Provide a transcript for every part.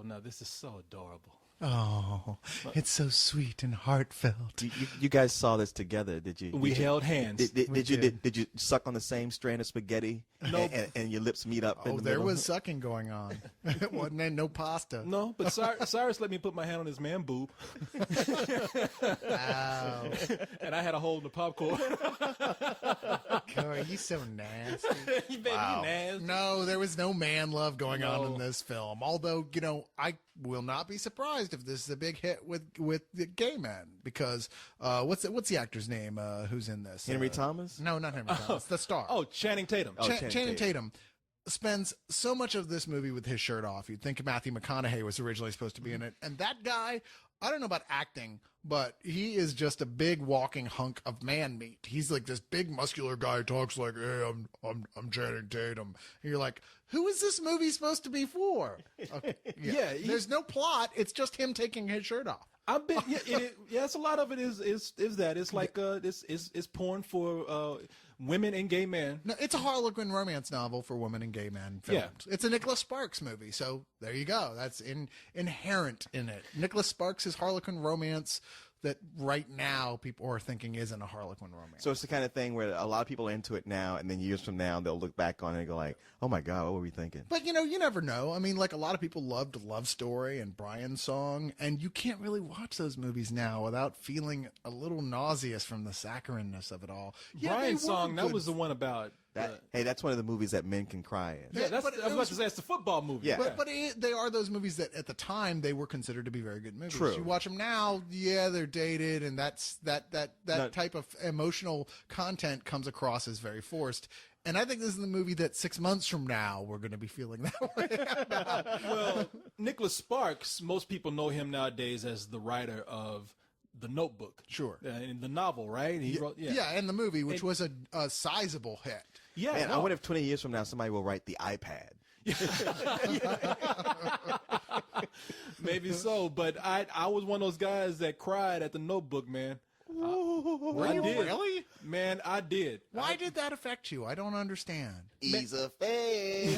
no, this is so adorable. Oh, it's so sweet and heartfelt. You guys saw this together, did you? We held hands. Did you suck on the same strand of spaghetti? No. And your lips meet up? Oh, there was sucking going on. Wasn't there? No pasta. No, but Cyrus let me put my hand on his man boob. Ow. And I had a hole in the popcorn. Korey, you so nasty. You baby, you nasty. No, there was no man love going on in this film. Although, I will not be surprised if this is a big hit with the gay men, because what's the actor's name who's in this? Henry Thomas? No, not Henry Thomas. The star. Oh, Channing Tatum. Channing Tatum spends so much of this movie with his shirt off. You'd think Matthew McConaughey was originally supposed to be in it. And that guy, I don't know about acting, but he is just a big walking hunk of man meat. He's like this big muscular guy who talks like, hey, I'm Channing Tatum. And you're like, who is this movie supposed to be for? Okay, yeah. There's no plot. It's just him taking his shirt off. I've been, yes, a lot of it is that it's like it's porn for women and gay men. No, it's a Harlequin romance novel for women and gay men filmed. Yeah. It's a Nicholas Sparks movie, so there you go. That's inherent in it. Nicholas Sparks' Harlequin romance that right now people are thinking isn't a Harlequin romance. So it's the kind of thing where a lot of people are into it now, and then years from now they'll look back on it and go like, oh my God, what were we thinking? But you never know. I mean, like a lot of people loved Love Story and Brian's Song, and you can't really watch those movies now without feeling a little nauseous from the saccharine-ness of it all. Brian's Song, that was the one about... Hey, that's one of the movies that men can cry in. Yeah, I was about to say it's the football movie. Yeah. But they are those movies that at the time they were considered to be very good movies. True. You watch them now, they're dated, and that type of emotional content comes across as very forced. And I think this is the movie that 6 months from now we're going to be feeling that way about. Well, Nicholas Sparks, most people know him nowadays as the writer of The Notebook. Sure. In the novel, right? He wrote, and the movie, which was a sizable hit. Yeah. Man, I wonder if 20 years from now somebody will write The iPad. Maybe so, but I was one of those guys that cried at The Notebook, man. Were you really? Man, I did. Why did that affect you? I don't understand. He's a fan.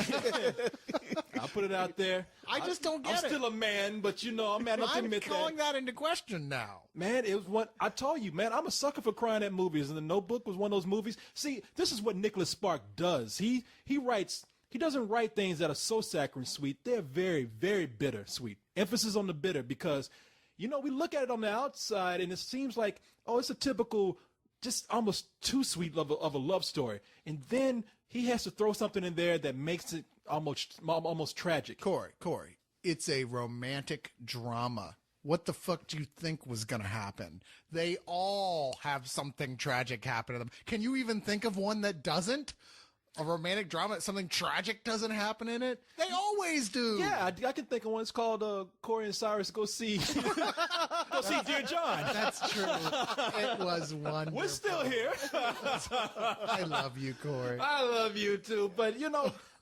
I'll put it out there. I just don't get it. I'm still a man, but I'm mad enough to admit that. I'm calling that into question now. Man, it was what I told you, man. I'm a sucker for crying at movies, and The Notebook was one of those movies. See, this is what Nicholas Sparks does. He writes. He doesn't write things that are so saccharine sweet. They're very, very bitter sweet. Emphasis on the bitter, because we look at it on the outside and it seems like, oh, it's a typical, just almost too sweet of a love story. And then he has to throw something in there that makes it almost tragic. Korey, it's a romantic drama. What the fuck do you think was going to happen? They all have something tragic happen to them. Can you even think of one that doesn't? A romantic drama, something tragic doesn't happen in it? They always do. Yeah, I can think of one. It's called Korey and Cyrus Go See Dear John. That's true. It was wonderful. We're still here. I love you, Korey. I love you too. But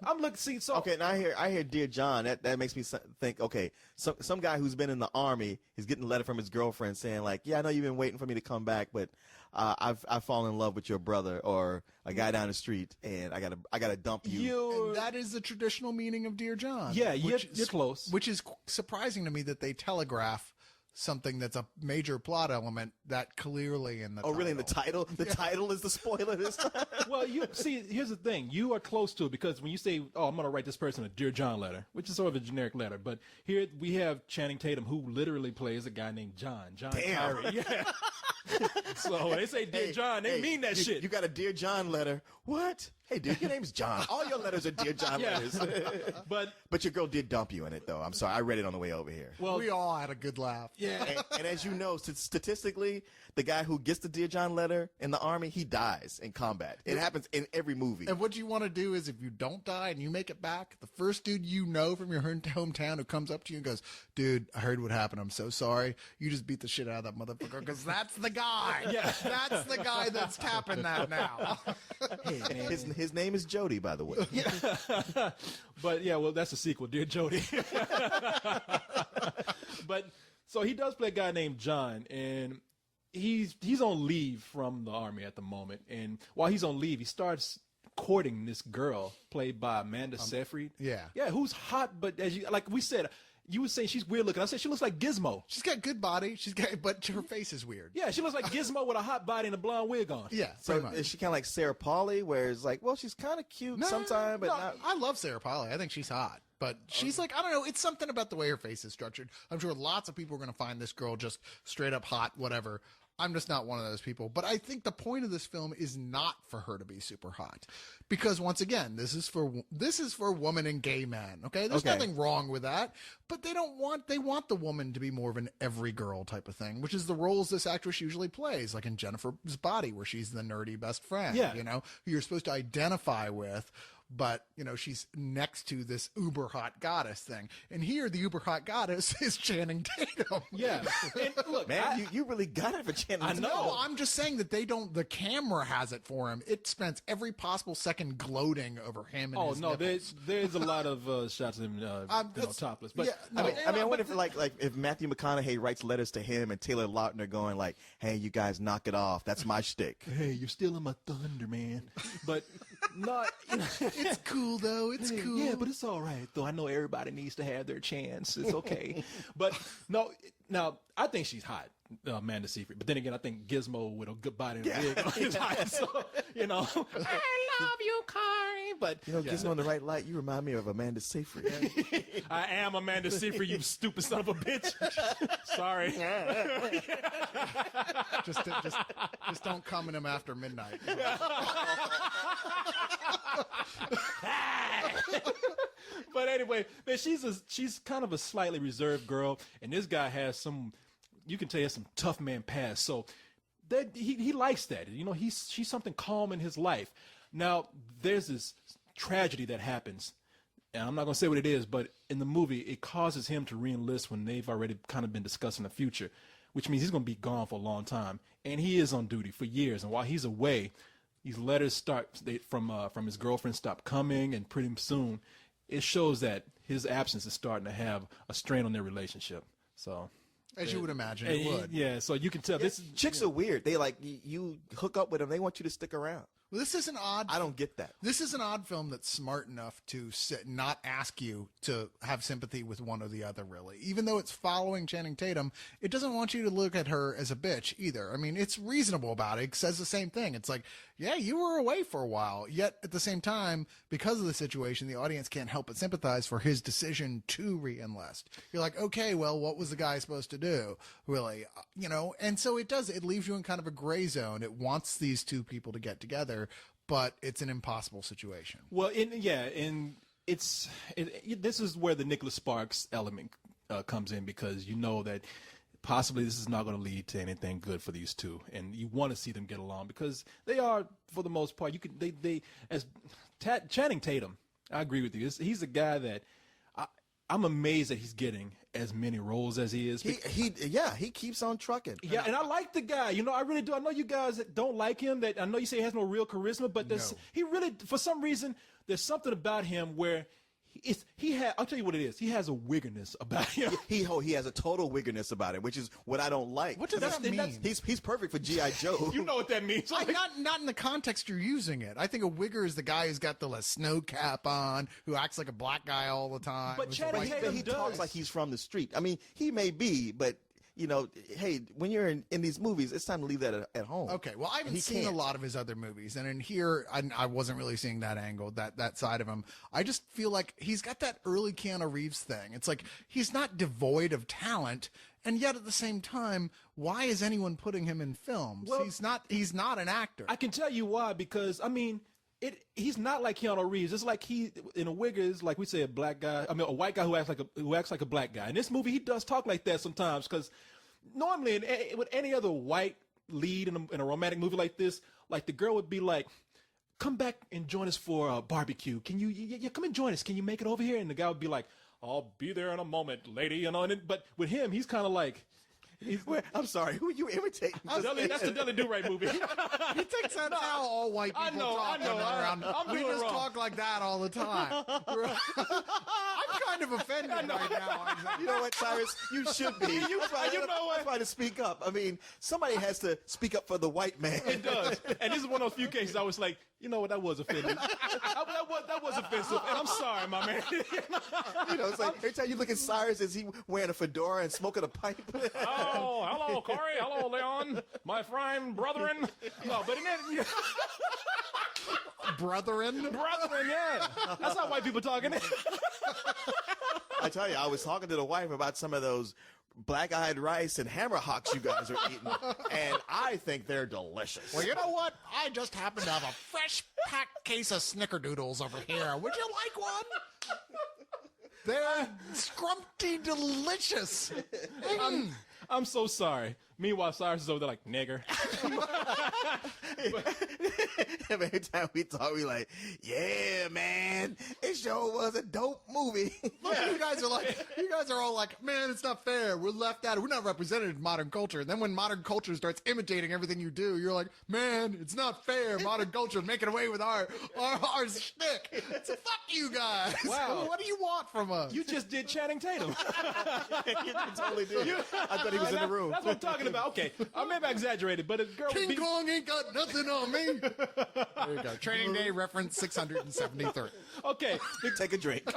I'm looking. Okay, and I hear Dear John. That makes me think. Okay, some guy who's been in the army is getting a letter from his girlfriend saying like, yeah, I know you've been waiting for me to come back, but I've fallen in love with your brother or a guy down the street, and I gotta dump you. And that is the traditional meaning of Dear John. Yeah, you're close. Which is surprising to me that they telegraph something that's a major plot element that clearly in the title. Really, in the title? The title is the spoiler this time? Well, here's the thing. You are close to it, because when you say, oh, I'm going to write this person a Dear John letter, which is sort of a generic letter, but here we have Channing Tatum, who literally plays a guy named John. Damn. Korey. Yeah. So when they say Dear John, they mean that shit. You got a Dear John letter. What? Hey, dude, your name's John. All your letters are Dear John letters. But your girl did dump you in it, though. I'm sorry. I read it on the way over here. Well, we all had a good laugh. Yeah. And as you know, statistically, the guy who gets the Dear John letter in the army, he dies in combat. It happens in every movie. And what you want to do is, if you don't die and you make it back, the first dude you know from your hometown who comes up to you and goes, dude, I heard what happened. I'm so sorry. You just beat the shit out of that motherfucker, because that's the guy. Yeah. That's the guy that's tapping that now. Hey, man. His name is Jody, by the way. Yeah. But yeah, well, that's a sequel, Dear Jody. But so he does play a guy named John, and he's on leave from the army at the moment. And while he's on leave, he starts courting this girl played by Amanda Seyfried. Yeah. Yeah, who's hot, but like we said, you would say she's weird looking. I said she looks like Gizmo. She's got good body. But her face is weird. Yeah, she looks like Gizmo with a hot body and a blonde wig on. Yeah, So pretty much. is she kind of like Sarah Pauli, where it's like, well, she's kind of cute sometimes, but not. I love Sarah Polley. I think she's hot. But she's like, I don't know. It's something about the way her face is structured. I'm sure lots of people are going to find this girl just straight up hot, whatever. I'm just not one of those people. But I think the point of this film is not for her to be super hot, because once again, this is for women and gay men. Okay, there's nothing wrong with that. But they want the woman to be more of an every girl type of thing, which is the roles this actress usually plays, like in Jennifer's Body, where she's the nerdy best friend. Yeah. You know, who you're supposed to identify with. But, you know, she's next to this uber hot goddess thing. And here, the uber hot goddess is Channing Tatum. Yeah. And look, Man, you really got it for Channing. I know. No, I'm just saying that the camera has it for him. It spends every possible second gloating over him and oh his no, nipples. there's a lot of shots of him topless. But yeah, no, I wonder if like if Matthew McConaughey writes letters to him and Taylor Lautner going like, "Hey, you guys, knock it off. That's my shtick." hey, you're stealing my thunder, man. But not. You know, it's cool, though. It's cool. Yeah, but it's all right, though. I know everybody needs to have their chance. It's okay. But no, now I think she's hot, Amanda Seyfried. But then again, I think Gizmo with a good body and wig is hot. So, you know, I love you, Korey. But You know, Gizmo in the right light, you remind me of Amanda Seyfried. I am Amanda Seyfried, you stupid son of a bitch. Sorry. Just don't come in him after midnight. But anyway, man, she's kind of a slightly reserved girl, and this guy has you can tell he has some tough man past. So that he likes that. You know, she's something calm in his life. Now there's this tragedy that happens, and I'm not gonna say what it is, but in the movie it causes him to re-enlist when they've already kind of been discussing the future, which means he's gonna be gone for a long time, and he is on duty for years. And while he's away, these letters from his girlfriend stop coming, and pretty soon it shows that his absence is starting to have a strain on their relationship. So, As you would imagine it would. yeah. So you can tell this Chicks are weird. They like you hook up with them. They want you to stick around. Well, this is an odd. I don't get that. This is an odd film that's smart enough to not ask you to have sympathy with one or the other, really. Even though it's following Channing Tatum, it doesn't want you to look at her as a bitch either. I mean, it's reasonable about it. It says the same thing. It's like, yeah, you were away for a while. Yet at the same time, because of the situation, the audience can't help but sympathize for his decision to re-enlist. You're like, okay, well, what was the guy supposed to do, really? You know, and so it leaves you in kind of a gray zone. It wants these two people to get together, but it's an impossible situation. Well, this is where the Nicholas Sparks element comes in, because you know that possibly this is not going to lead to anything good for these two, and you want to see them get along because they are, for the most part, Channing Tatum. I agree with you. He's a guy that I'm amazed that he's getting as many roles as he is. He keeps on trucking. Yeah, and I like the guy. You know, I really do. I know you guys that don't like him. That I know you say he has no real charisma, but he really, for some reason, there's something about him where I'll tell you what it is. He has a wiggerness about him. He has a total wiggerness about it, which is what I don't like. What does that mean? He's perfect for G.I. Joe. You know what that means. Not in the context you're using it. I think a wigger is the guy who's got the snow cap on, who acts like a black guy all the time. But Channing Tatum he does. talks like he's from the street. I mean, he may be, but you know, hey, when you're in these movies, it's time to leave that at home. Okay, well, I haven't seen a lot of his other movies, and in here, I wasn't really seeing that angle, that side of him. I just feel like he's got that early Keanu Reeves thing. It's like he's not devoid of talent, and yet at the same time, why is anyone putting him in films? Well, he's not an actor. I can tell you why, because I mean, he's not like Keanu Reeves. It's like he in a wig is like we say a black guy. I mean, a white guy who acts like a black guy. In this movie, he does talk like that sometimes, because normally with any other white lead in a romantic movie like this, like the girl would be like, "Come back and join us for a barbecue. Can you? Yeah, come and join us. Can you make it over here?" And the guy would be like, "I'll be there in a moment, lady." You know. But with him, he's kind of like. I'm sorry, who are you imitating? That's the Deli Do Right movie. He thinks that's how all white people talk. I know. We doing just wrong. talk like that all the time. I'm kind of offended right now. You know what, Cyrus? You should be. I'm trying to speak up. I mean, somebody has to speak up for the white man. It does. And this is one of those few cases I was like, You know what? That was offensive. that was offensive, and I'm sorry, my man. You know, it's like every time you look at Cyrus, is he wearing a fedora and smoking a pipe? Oh, hello, Korey. Hello, Leon. My fine brethren. No, but then, Brethren? yeah. That's how white people talking. I tell you, I was talking to the wife about some of those black-eyed rice and hammer hocks you guys are eating, and I think they're delicious. Well, you know what? I just happen to have a fresh packed case of snickerdoodles over here. Would you like one? They're scrumpty delicious. I'm so sorry. Meanwhile, Cyrus is over there like, nigger. Every time we talk, we like, yeah, man, it sure was a dope movie. Look, you guys are all like, man, it's not fair. We're left out. We're not represented in modern culture. And then when modern culture starts imitating everything you do, you're like, man, it's not fair. Modern culture is making away with our shtick. So fuck you guys. Wow. What do you want from us? You just did Channing Tatum. You totally did. I thought he was in the room. That's what I'm talking about. Okay, maybe I exaggerated, but a girl would King be... Kong ain't got nothing on me. There you go. Training Day reference 673. Okay, Take a drink.